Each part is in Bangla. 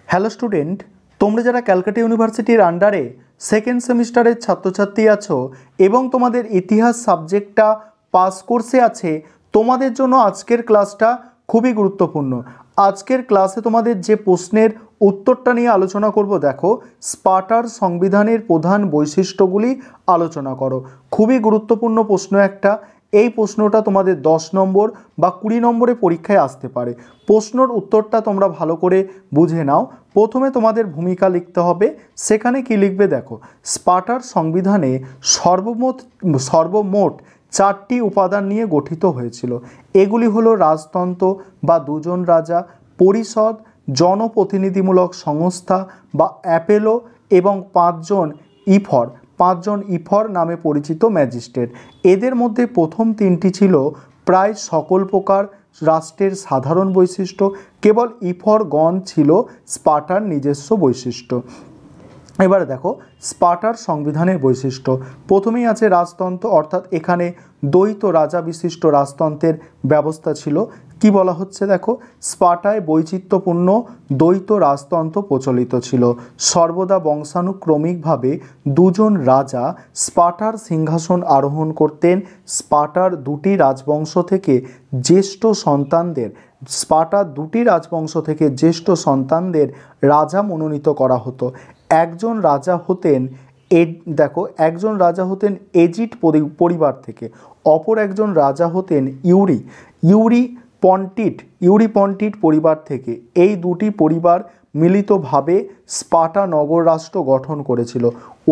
হ্যালো স্টুডেন্ট, তোমরা যারা ক্যালকাটা ইউনিভার্সিটির আন্ডারে সেকেন্ড সেমিস্টারের ছাত্রছাত্রী আছো এবং তোমাদের ইতিহাস সাবজেক্টটা পাস কোর্সে আছে, তোমাদের জন্য আজকের ক্লাসটা খুবই গুরুত্বপূর্ণ। আজকের ক্লাসে তোমাদের যে প্রশ্নের উত্তরটা নিয়ে আলোচনা করব, দেখো স্পার্টার সংবিধানের প্রধান বৈশিষ্ট্যগুলি আলোচনা করো। খুবই গুরুত্বপূর্ণ প্রশ্ন একটা। এই প্রশ্নটা তোমাদের 10 নম্বর বা 20 নম্বরে পরীক্ষায় আসতে পারে। প্রশ্নের উত্তরটা তোমরা ভালো করে বুঝে নাও। প্রথমে তোমাদের ভূমিকা লিখতে হবে। সেখানে কি লিখবে দেখো, স্পার্টার সংবিধানে সর্বমোট 4টি উপাদান নিয়ে গঠিত হয়েছিল। এগুলি হলো রাজতন্ত্র বা দুজন রাজা, পরিষদ, জনপ্রতিনিধিমূলক সংস্থা বা অ্যাপেলো এবং 5জন ইফর নামে পরিচিত ম্যাজিস্ট্রেট। এদের মধ্যে প্রথম 3টি ছিল প্রায় সকল প্রকার রাষ্ট্রের সাধারণ বৈশিষ্ট্য, কেবল ইফরগণ ছিল স্পার্টার নিজস্ব বৈশিষ্ট্য। এবারে দেখো স্পার্টার সংবিধানের বৈশিষ্ট্য। প্রথমেই আছে রাজতন্ত্র, অর্থাৎ এখানে দ্বৈত রাজা বিশিষ্ট রাজতন্ত্রের ব্যবস্থা ছিল। কি বলা হচ্ছে দেখো, স্পার্টায় বৈচিত্র্যপূর্ণ দ্বৈত রাজতন্ত্র প্রচলিত ছিল। সর্বদা বংশানুক্রমিকভাবে দুজন রাজা স্পার্টার সিংহাসন আরোহণ করতেন। স্পার্টার দুটি রাজবংশ থেকে জ্যেষ্ঠ সন্তানদের রাজা মনোনীত করা হতো। একজন রাজা হতেন এজিট পরিবার থেকে, অপর একজন রাজা হতেন ইউরিপন্টিট পরিবার থেকে। এই দুটি পরিবার মিলিতভাবে স্পার্টা নগর রাষ্ট্র গঠন করেছিল।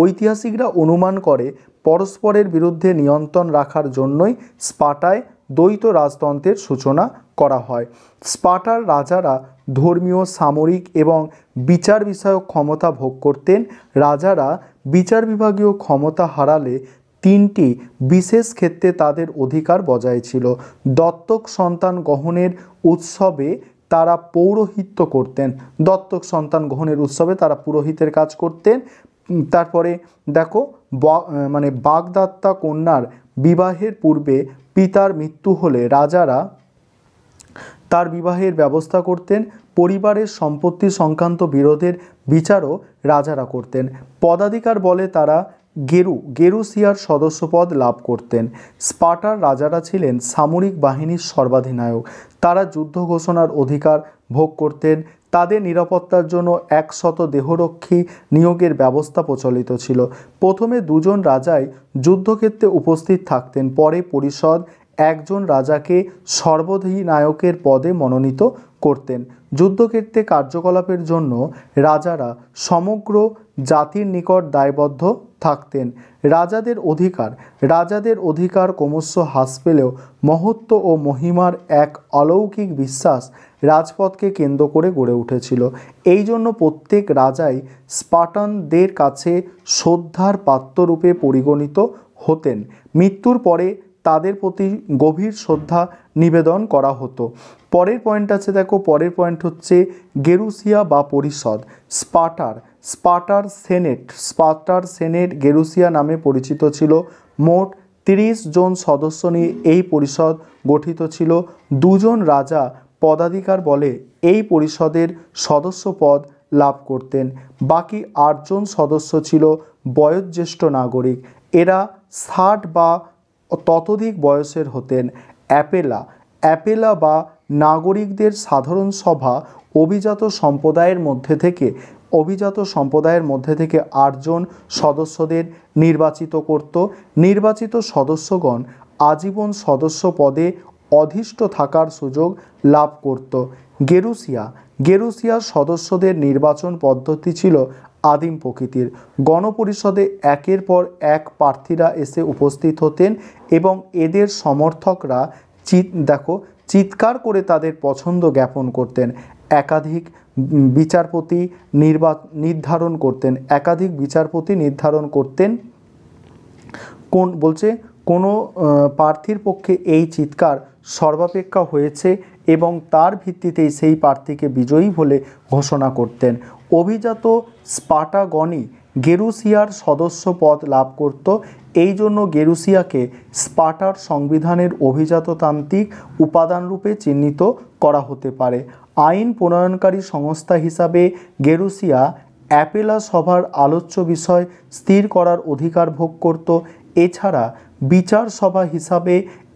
ঐতিহাসিকরা অনুমান করে পরস্পরের বিরুদ্ধে নিয়ন্ত্রণ রাখার জন্যই স্পার্টায় দ্বৈত রাজতন্ত্রের সূচনা করা হয়। স্পার্টার রাজারা ধর্মীয়, সামরিক এবং বিচার বিষয়ক ক্ষমতা ভোগ করতেন। রাজারা বিচার বিভাগীয় ক্ষমতা হারালে 3টি বিশেষ ক্ষেত্রে তাদের অধিকার বজায় ছিল। দত্তক সন্তান গ্রহণের উৎসবে তারা পুরোহিতের কাজ করতেন। তারপরে দেখো বাগদত্তা কন্যার বিবাহের পূর্বে পিতার মৃত্যু হলে রাজারা তার বিবাহের ব্যবস্থা করতেন। পরিবারের সম্পত্তি সংক্রান্ত বিরোধের বিচারও রাজারা করতেন। পদাধিকার বলে তারা গেরুসিয়ার সদস্যপদ লাভ করতেন। স্পার্টার রাজারা ছিলেন সামরিক বাহিনীর সর্বাধিনায়ক। তারা যুদ্ধ ঘোষণার অধিকার ভোগ করতেন। তাদের নিরাপত্তার জন্য 100 দেহরক্ষী নিয়োগের ব্যবস্থা প্রচলিত ছিল। প্রথমে 2জন রাজাই যুদ্ধক্ষেত্রে উপস্থিত থাকতেন, পরে পরিষদ একজন রাজাকে সর্বাধিনায়কের পদে মনোনীত করতেন। যুদ্ধক্ষেত্রে কার্যকলাপের জন্য রাজারা সমগ্র জাতির নিকট দায়বদ্ধ থাকতেন। রাজাদের অধিকার ক্রমশ হ্রাস পেলেও মহত্ত্ব ও মহিমার এক অলৌকিক বিশ্বাস রাজপথকে কেন্দ্র করে গড়ে উঠেছিল। এই জন্য প্রত্যেক রাজাই স্পার্টানদের কাছে শ্রদ্ধার পাত্ররূপে পরিগণিত হতেন। মৃত্যুর পরে তাদের প্রতি গভীর শ্রদ্ধা নিবেদন করা হতো। পরের পয়েন্ট আছে দেখো, পরের পয়েন্ট হচ্ছে গেরুসিয়া বা পরিষদ। স্পার্টার সেনেট গেরুসিয়া নামে পরিচিত ছিল। মোট 30 জন সদস্য নিয়ে এই পরিষদ গঠিত ছিল। 2জন রাজা পদাধিকার বলে এই পরিষদের সদস্য পদ লাভ করতেন। বাকি 8 জন সদস্য ছিল বয়োজ্যেষ্ঠ নাগরিক। এরা 60 বা ততোধিক বয়সের হতেন। অ্যাপেলা বা নাগরিকদের সাধারণ সভা অভিজাত সম্প্রদায়ের মধ্যে থেকে 8 জন সদস্যদের নির্বাচিত করত। নির্বাচিত সদস্যগণ আজীবন সদস্য পদে অধিষ্ঠ থাকার সুযোগ লাভ করত। গেরুসিয়ার সদস্যদের নির্বাচন পদ্ধতি ছিল আদিম প্রকৃতির। গণপরিষদে একের পর এক প্রার্থীরা এসে উপস্থিত হতেন এবং এদের সমর্থকরা চিৎকার করে তাদের পছন্দ জ্ঞাপন করতেন। একাধিক বিচারপতি নির্ধারণ করতেন। কোনো প্রার্থীর পক্ষে এই চিৎকার সর্বাপেক্ষা হয়েছে এবং তার ভিত্তিতেই সেই প্রার্থীকে বিজয়ী বলে ঘোষণা করতেন। অভিজাত স্পার্টাগণই গেরুসিয়ার সদস্য পদ লাভ করত। এই জন্য গেরুসিয়াকে স্পার্টার সংবিধানের অভিজাততান্ত্রিক উপাদানরূপে চিহ্নিত করা হতে পারে। আইন প্রণয়নকারী সংস্থা হিসাবে গেরুসিয়া অ্যাপেলা সভার আলোচ্য বিষয় স্থির করার অধিকার ভোগ করত। এছাড়া বিচার সভা হিসাবে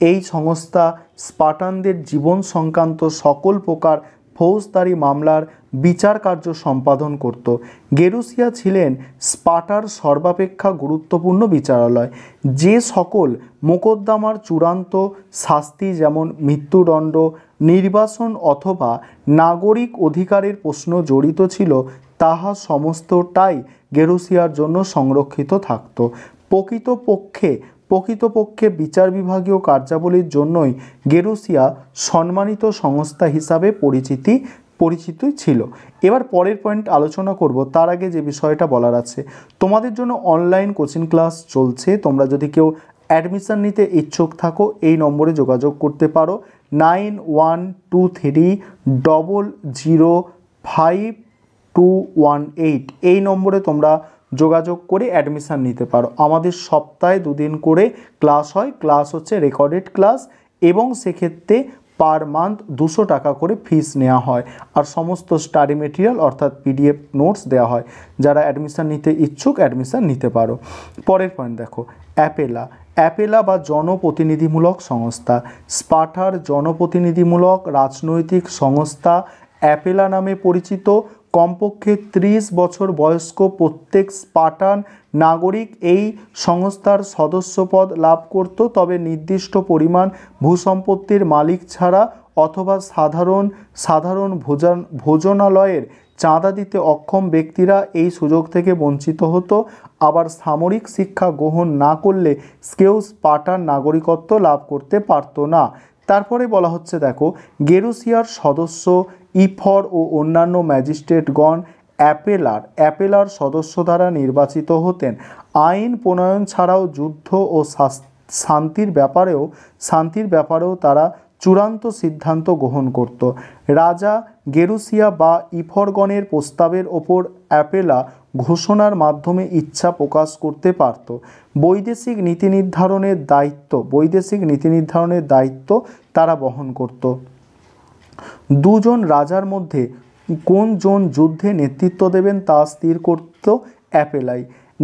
এই সংস্থা স্পার্টানদের জীবন সংক্রান্ত সকল প্রকার ফৌজদারি মামলার বিচার কার্য সম্পাদন করত। গেরুসিয়া ছিলেন স্পার্টার সর্বাপেক্ষা গুরুত্বপূর্ণ বিচারালয়। যে সকল মোকদ্দমার চূড়ান্ত শাস্তি যেমন মৃত্যুদণ্ড, নির্বাসন অথবা নাগরিক অধিকারের প্রশ্ন জড়িত ছিল তাহা সমস্তটাই গেরুসিয়ার জন্য সংরক্ষিত থাকত। প্রকৃতপক্ষে বিচার বিভাগীয় কার্যাবলীর জন্যই গেরুসিয়া সম্মানিত সংস্থা হিসাবে পরিচিত ছিল। এবার পরের পয়েন্ট আলোচনা করব, তার আগে যে বিষয়টা বলার আছে, তোমাদের জন্য অনলাইন কোচিং ক্লাস চলছে। তোমরা যদি কেউ অ্যাডমিশন নিতে ইচ্ছুক থাকো এই নম্বরে যোগাযোগ করতে পারো 9123005218। এই নম্বরে তোমরা যোগাযোগ করে অ্যাডমিশান নিতে পারো। আমাদের সপ্তাহে 2 দিন করে ক্লাস হয়। ক্লাস হচ্ছে রেকর্ডেড ক্লাস এবং সেক্ষেত্রে পার মান্থ 200 টাকা করে ফিস নেওয়া হয়। আর সমস্ত স্টাডি মেটেরিয়াল অর্থাৎ PDF নোটস দেওয়া হয়। যারা অ্যাডমিশান নিতে ইচ্ছুক অ্যাডমিশান নিতে পারো। পরের পয়েন্ট দেখো, অ্যাপেলা বা জনপ্রতিনিধিমূলক সংস্থা। স্পার্টার জনপ্রতিনিধিমূলক রাজনৈতিক সংস্থা অ্যাপেলা নামে পরিচিত। কমপক্ষে 30 বছর বয়স্ক প্রত্যেক স্পার্টান নাগরিক এই সংস্থার সদস্যপদ লাভ করত। তবে নির্দিষ্ট পরিমাণ ভূসম্পত্তির মালিক ছাড়া অথবা সাধারণ ভোজনালয়ের চাঁদা দিতে অক্ষম ব্যক্তিরা এই সুযোগ থেকে বঞ্চিত হতো। আবার সামরিক শিক্ষা গ্রহণ না করলে কেউ স্পার্টান নাগরিকত্ব লাভ করতে পারত না। তারপরে বলা হচ্ছে দেখো, গেরুসিয়ার সদস্য ইফর ও অন্যান্য ম্যাজিস্ট্রেটগণ অ্যাপেলার সদস্য দ্বারা নির্বাচিত হতেন। আইন প্রণয়ন ছাড়াও যুদ্ধ ও শান্তির ব্যাপারেও তারা চূড়ান্ত সিদ্ধান্ত গ্রহণ করত। রাজা গেরুসিয়া বা ইফরগণের প্রস্তাবের ওপর অ্যাপেলা ঘোষণার মাধ্যমে ইচ্ছা প্রকাশ করতে পারত। বৈদেশিক নীতি নির্ধারণের দায়িত্ব তারা বহন করত। দুজন রাজার মধ্যে কোন জন যুদ্ধে নেতৃত্ব দেবেন তা স্থির করত অ্যাপেলাই।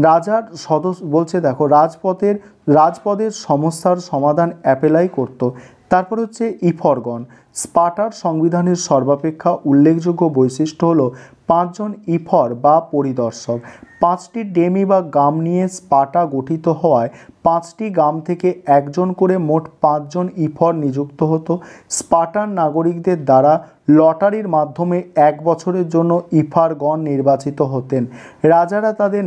রাজার সদস্য বলছে দেখো, রাজপদের সমস্যার সমাধান অ্যাপেলাই করত। তারপর হচ্ছে ইফরগণ। স্পার্টার সংবিধানের সর্বাপেক্ষা উল্লেখযোগ্য বৈশিষ্ট্য হলো 5 জন ইফর বা পরিদর্শক। 5টি ডেমি বা গাম নিয়ে স্পার্টা গঠিত হওয়ায় 5টি গাম থেকে একজন করে মোট 5 জন ইফর নিযুক্ত হতো। স্পার্টান নাগরিকদের দ্বারা লটারির মাধ্যমে 1 বছরের জন্য ইফারগণ নির্বাচিত হতেন। রাজারা তাদের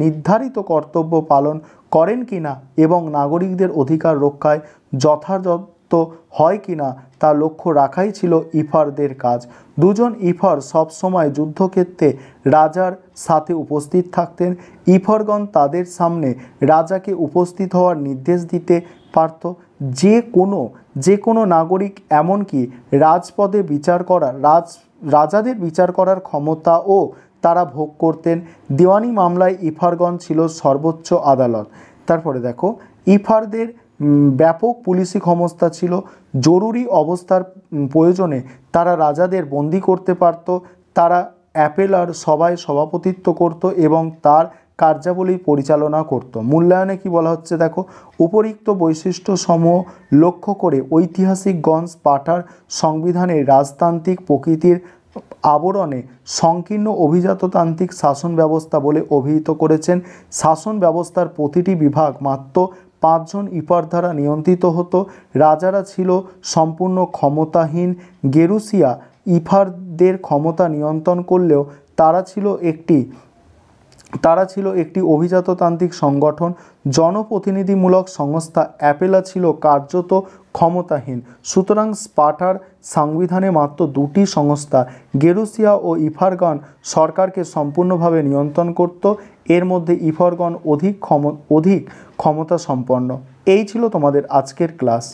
নির্ধারিত কর্তব্য পালন করেন কিনা এবং নাগরিকদের অধিকার রক্ষায় যথাযথ হয় কিনা তা লক্ষ্য রাখাই ছিল ইফারদের কাজ। 2 জন ইফার সবসময় যুদ্ধক্ষেত্রে রাজার সাথে উপস্থিত থাকতেন। ইফারগণ তাদের সামনে রাজাকে উপস্থিত হওয়ার নির্দেশ দিতে পারত। যে কোনো নাগরিক এমনকি রাজাদের বিচার করার ক্ষমতাও তারা ভোগ করতেন। দেওয়ানি মামলায় ইফারগণ ছিল সর্বোচ্চ আদালত। তারপরে দেখো, ইফারদের ব্যাপক পুলিশি ক্ষমতা ছিল। জরুরি অবস্থার প্রয়োজনে তারা রাজাদের বন্দি করতে পারত। তারা অ্যাপেলার সভায় সভাপতিত্ব করত এবং তার কার্যাবলী পরিচালনা করত। মূল্যায়নে কি বলা হচ্ছে দেখো, উপরিক্ত বৈশিষ্ট্যসমূহ লক্ষ্য করে ঐতিহাসিকগণ স্পার্টার সংবিধানের রাজতান্ত্রিক প্রকৃতির আবরণে সংকীর্ণ অভিজাততান্ত্রিক শাসন ব্যবস্থা বলে অভিহিত করেছেন। শাসন ব্যবস্থার প্রতিটি বিভাগ মাত্র 5 জন ইফার দ্বারা নিয়ন্ত্রিত হতো। রাজারা ছিল সম্পূর্ণ ক্ষমতাহীন। গেরুসিয়া ইফারদের ক্ষমতা নিয়ন্ত্রণ করলেও তারা ছিল একটি অভিজাততান্ত্রিক সংগঠন। জনপ্রতিনিধিমূলক সংস্থা অ্যাপেলা ছিল কার্যত ক্ষমতাহীন। সুতরাং স্পার্টার সংবিধানে মাত্র 2টি সংস্থা গেরুসিয়া ও ইফারগণ সরকারকে সম্পূর্ণভাবে নিয়ন্ত্রণ করত। এর মধ্যে ইফারগণ অধিক ক্ষমতা সম্পন্ন। এই ছিল তোমাদের আজকের ক্লাস।